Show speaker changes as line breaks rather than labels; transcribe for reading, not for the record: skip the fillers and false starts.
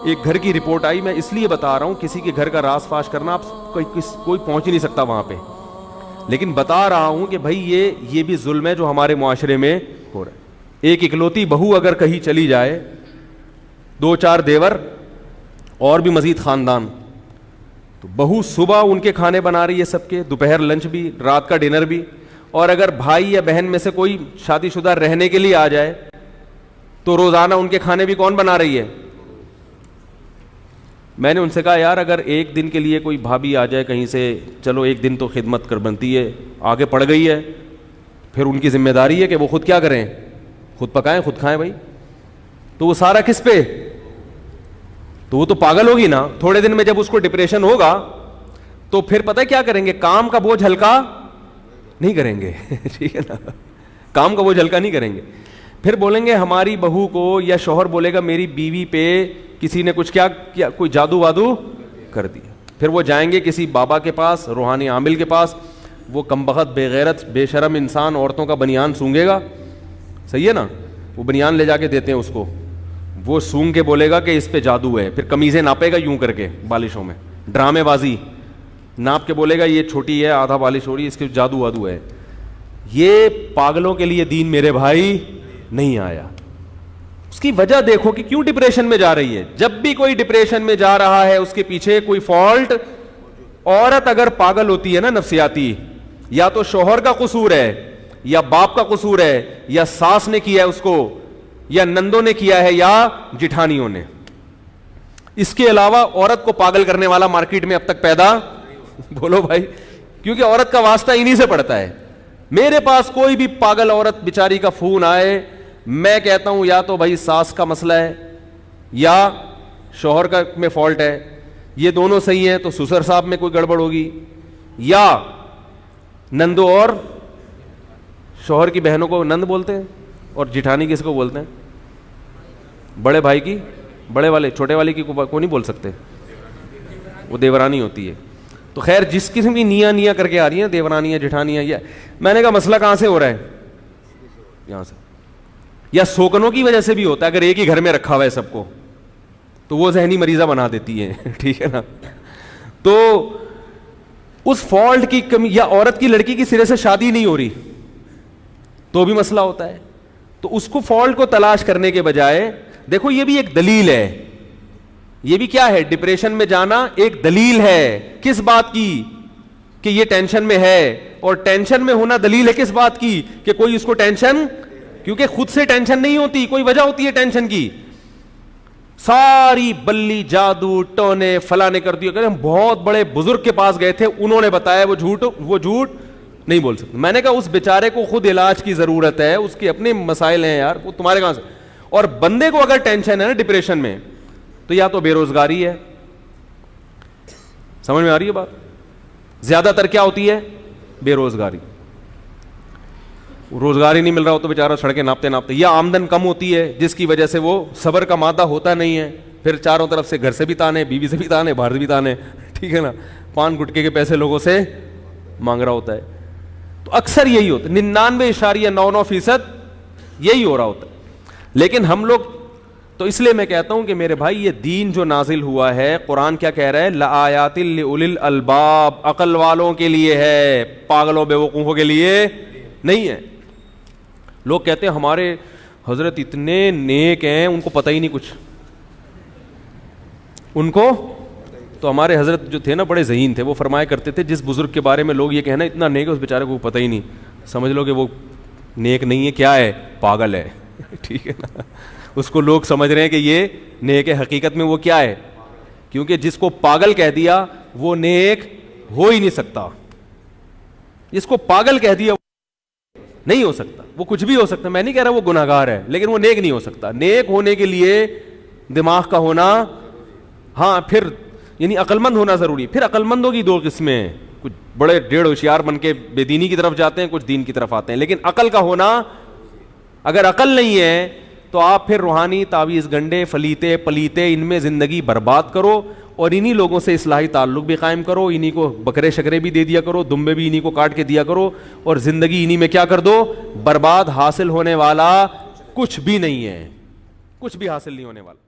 ایک گھر کی رپورٹ آئی, میں اس لیے بتا رہا ہوں, کسی کے گھر کا راز فاش کرنا آپ کوئی پہنچ ہی نہیں سکتا وہاں پہ, لیکن بتا رہا ہوں کہ بھائی یہ بھی ظلم ہے جو ہمارے معاشرے میں ہو رہا ہے. ایک اکلوتی بہو اگر کہیں چلی جائے, 2-4 دیور اور بھی مزید خاندان, تو بہو صبح ان کے کھانے بنا رہی ہے سب کے, دوپہر لنچ بھی, رات کا ڈنر بھی, اور اگر بھائی یا بہن میں سے کوئی شادی شدہ رہنے کے لیے آ جائے تو روزانہ ان کے کھانے بھی کون بنا رہی ہے؟ میں نے ان سے کہا یار اگر ایک دن کے لیے کوئی بھابھی آ جائے کہیں سے, چلو ایک دن تو خدمت کر بنتی ہے, آگے پڑ گئی ہے, پھر ان کی ذمہ داری ہے کہ وہ خود کیا کریں, خود پکائیں خود کھائیں بھائی, تو وہ سارا کس پہ؟ تو وہ تو پاگل ہوگی نا. تھوڑے دن میں جب اس کو ڈپریشن ہوگا تو پھر پتہ کیا کریں گے, کام کا بوجھ ہلکا نہیں کریں گے ٹھیک ہے نا, کام کا بوجھ ہلکا نہیں کریں گے. پھر بولیں گے ہماری بہو کو, یا شوہر بولے گا میری بیوی پہ کسی نے کچھ کیا کوئی جادو وادو کر دیا. پھر وہ جائیں گے کسی بابا کے پاس, روحانی عامل کے پاس, وہ کمبخت بے غیرت بے شرم انسان عورتوں کا بنیان سونگے گا, صحیح ہے نا, وہ بنیان لے جا کے دیتے ہیں اس کو, وہ سونگ کے بولے گا کہ اس پہ جادو ہے, پھر قمیضیں ناپے گا یوں کر کے بالشوں میں, ڈرامے بازی ناپ کے بولے گا یہ چھوٹی ہے آدھا بالش ہو رہی ہے, اس کے جادو وادو ہے. یہ پاگلوں کے لیے دین میرے بھائی نہیں آیا. اس کی وجہ دیکھو کہ کیوں ڈپریشن میں جا رہی ہے. جب بھی کوئی ڈپریشن میں جا رہا ہے اس کے پیچھے کوئی فالٹ. عورت اگر پاگل ہوتی ہے نا نفسیاتی, یا تو شوہر کا قصور ہے, یا باپ کا قصور ہے, یا ساس نے کیا ہے اس کو, یا نندوں نے کیا ہے, یا جٹھانیوں نے. اس کے علاوہ عورت کو پاگل کرنے والا مارکیٹ میں اب تک پیدا بولو بھائی, کیونکہ عورت کا واسطہ انہی سے پڑتا ہے. میرے پاس کوئی بھی پاگل عورت بیچاری کا فون آئے, میں کہتا ہوں یا تو بھائی ساس کا مسئلہ ہے یا شوہر کا میں فالٹ ہے, یہ دونوں صحیح ہیں تو سسر صاحب میں کوئی گڑبڑ ہوگی, یا نندو اور شوہر کی بہنوں کو نند بولتے ہیں, اور جٹھانی کس کو بولتے ہیں؟ بڑے بھائی کی, بڑے والے چھوٹے والے کی کو نہیں بول سکتے, وہ دیورانی ہوتی ہے. تو خیر جس قسم کی نیا کر کے آ رہی ہیں دیورانیاں جٹھانیاں, یہ میں نے کہا مسئلہ کہاں سے ہو رہا ہے؟ یہاں سے. یا سوکنوں کی وجہ سے بھی ہوتا ہے, اگر ایک ہی گھر میں رکھا ہوا ہے سب کو تو وہ ذہنی مریضہ بنا دیتی ہے ٹھیک ہے نا. تو اس فالٹ کی کمی, یا عورت کی لڑکی کی سرے سے شادی نہیں ہو رہی تو بھی مسئلہ ہوتا ہے. تو اس کو فالٹ کو تلاش کرنے کے بجائے دیکھو یہ بھی ایک دلیل ہے, یہ بھی کیا ہے, ڈپریشن میں جانا ایک دلیل ہے. کس بات کی؟ کہ یہ ٹینشن میں ہے, اور ٹینشن میں ہونا دلیل ہے کس بات کی؟ کہ کوئی اس کو ٹینشن, کیونکہ خود سے ٹینشن نہیں ہوتی, کوئی وجہ ہوتی ہے ٹینشن کی. ساری بلی جادو ٹونے فلانے کر دیا. ہم بہت بڑے بزرگ کے پاس گئے تھے, انہوں نے بتایا وہ جھوٹ نہیں بول سکتے. میں نے کہا اس بیچارے کو خود علاج کی ضرورت ہے, اس کے اپنے مسائل ہیں یار, وہ تمہارے کہاں سے. اور بندے کو اگر ٹینشن ہے نا ڈپریشن میں, تو یا تو بے روزگاری ہے, سمجھ میں آ رہی ہے بات, زیادہ تر کیا ہوتی ہے؟ بے روزگاری. روزگار ہی نہیں مل رہا ہو تو بیچارہ سڑکیں ناپتے ناپتے, یا آمدن کم ہوتی ہے جس کی وجہ سے وہ صبر کا مادہ ہوتا نہیں ہے, پھر چاروں طرف سے گھر سے بھی تانے, بیوی سے بھی تانے, باہر سے بھی تانے, ٹھیک ہے نا, پان گٹکے کے پیسے لوگوں سے مانگ رہا ہوتا ہے. تو اکثر یہی ہوتا ہے, 99.99% یہی ہو رہا ہوتا ہے. لیکن ہم لوگ تو, اس لیے میں کہتا ہوں کہ میرے بھائی یہ دین جو نازل ہوا ہے, قرآن کیا کہہ رہا ہے؟ لآیات لأولی الالباب, عقل والوں کے لیے ہے, پاگلوں بے وقوفوں کے لیے نہیں ہے. لوگ کہتے ہیں ہمارے حضرت اتنے نیک ہیں ان کو پتہ ہی نہیں کچھ. ان کو تو ہمارے حضرت جو تھے نا بڑے ذہین تھے, وہ فرمایا کرتے تھے جس بزرگ کے بارے میں لوگ یہ کہنا اتنا نیک ہے اس بیچارے کو پتہ ہی نہیں, سمجھ لو کہ وہ نیک نہیں ہے, کیا ہے؟ پاگل ہے ٹھیک ہے نا. اس کو لوگ سمجھ رہے ہیں کہ یہ نیک ہے, حقیقت میں وہ کیا ہے؟ کیونکہ جس کو پاگل کہہ دیا وہ نیک ہو ہی نہیں سکتا. جس کو پاگل کہہ دیا نہیں ہو سکتا, وہ کچھ بھی ہو سکتا. میں نہیں کہہ رہا وہ گناہگار ہے, لیکن وہ نیک نہیں ہو سکتا. نیک ہونے کے لیے دماغ کا ہونا, ہاں پھر یعنی عقل مند ہونا ضروری. پھر عقل مندوں کی 2 قسمیں, کچھ بڑے ڈیڑھ ہوشیار بن کے بے دینی کی طرف جاتے ہیں, کچھ دین کی طرف آتے ہیں. لیکن عقل کا ہونا, اگر عقل نہیں ہے تو آپ پھر روحانی تعویذ گنڈے فلیتے پلیتے ان میں زندگی برباد کرو, اور انہی لوگوں سے اصلاحی تعلق بھی قائم کرو, انہی کو بکرے شکرے بھی دے دیا کرو, دمبے بھی انہی کو کاٹ کے دیا کرو, اور زندگی انہی میں کیا کر دو؟ برباد. حاصل ہونے والا کچھ بھی نہیں ہے, کچھ بھی حاصل نہیں ہونے والا.